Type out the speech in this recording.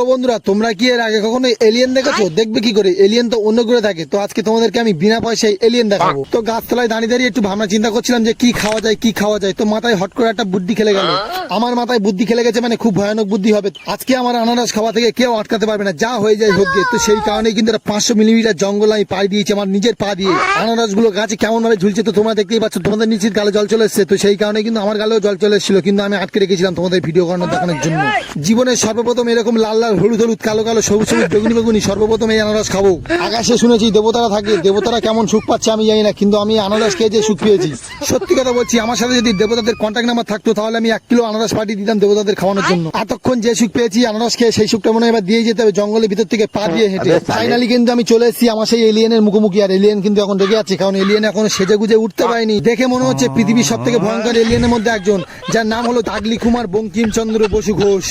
তো বন্ধুরা, তোমরা কি এর আগে কখনো এলিয়েন দেখেছো? দেখবে কি করে, এলিয়েন তো অন্য গ্রহে থাকে। তো আজকে তোমাদেরকে আমি বিনা পয়সায় এলিয়েন দেখাবো। তো গাছতলায় দাঁড়িয়ে দাঁড়িয়ে একটু ভাবনা চিন্তা করছিলাম যে কি খাওয়া যায় কি খাওয়া যায়। তো মাথায় হট করে একটা বুদ্ধি খেলে গেল। আমার মাথায় বুদ্ধি খেলে গেছে, মানে খুব ভয়ানক বুদ্ধি হবে। আজকে আমার আনারস খাওয়া থেকে কেউ আটকাতে পারবে না, যা হয়ে যায় হোক গে। তো সেই কারণেই কিন্তু 500 মিলিমিটার জঙ্গল আমি পাড়ি দিয়েছি আমার নিজের পা দিয়ে। আনারস গুলো গাছে কেমন ভাবে ঝুলছে তো তোমরা দেখতেই পাচ্ছ। তোমাদের নিচের গালে জল চলে এসছে, তো সেই কারণে কিন্তু আমার গালেও জল চলে এসেছিল, কিন্তু আমি আটকে রেখেছিলাম তোমাদের ভিডিও করানো দেখানোর জন্য। জীবনের সর্বপ্রথম এরকম লাল লাল হলুদ হলুদ কালো কালো সবুজ সবুজ বেগুনি বেগুনি সর্বপ্রথম এই আনারস খাবো। আকাশে শুনেছি দেবতারা থাকে, দেবতারা কেমন সুখ পাচ্ছে আমি জানি না, কিন্তু আমি আনারস খেয়ে যে সুখ পেয়েছি। সত্যি কথা বলছি, আমার সাথে যদি দেবতাদের কন্ট্যাক্ট নাম্বার থাকতো তাহলে আমি 1 কিলো আনারস পাঠিয়ে দিতাম দেবতাদের খাওয়ানোর জন্য। এতক্ষণ যে সুখ পেয়েছি আনারস খেয়ে, সেই সুখটা মনে হয় এবার দিয়ে যেতে হবে জঙ্গলের ভিতর থেকে পা দিয়ে হেঁটে। ফাইনালি কিন্তু আমি চলে এসেছি আমার সেই এলিয়েনের মুখোমুখি। আর এলিয়েন কিন্তু এখন রেগে আছে, কারণ এলিয়েন এখন সেজে গুজে উঠতে পারেনি। দেখে মনে হচ্ছে পৃথিবীর সব থেকে ভয়ঙ্কর এলিয়েনের মধ্যে একজন, যার নাম হলো দাগলি কুমার বঙ্কিমচন্দ্র বসু ঘোষ।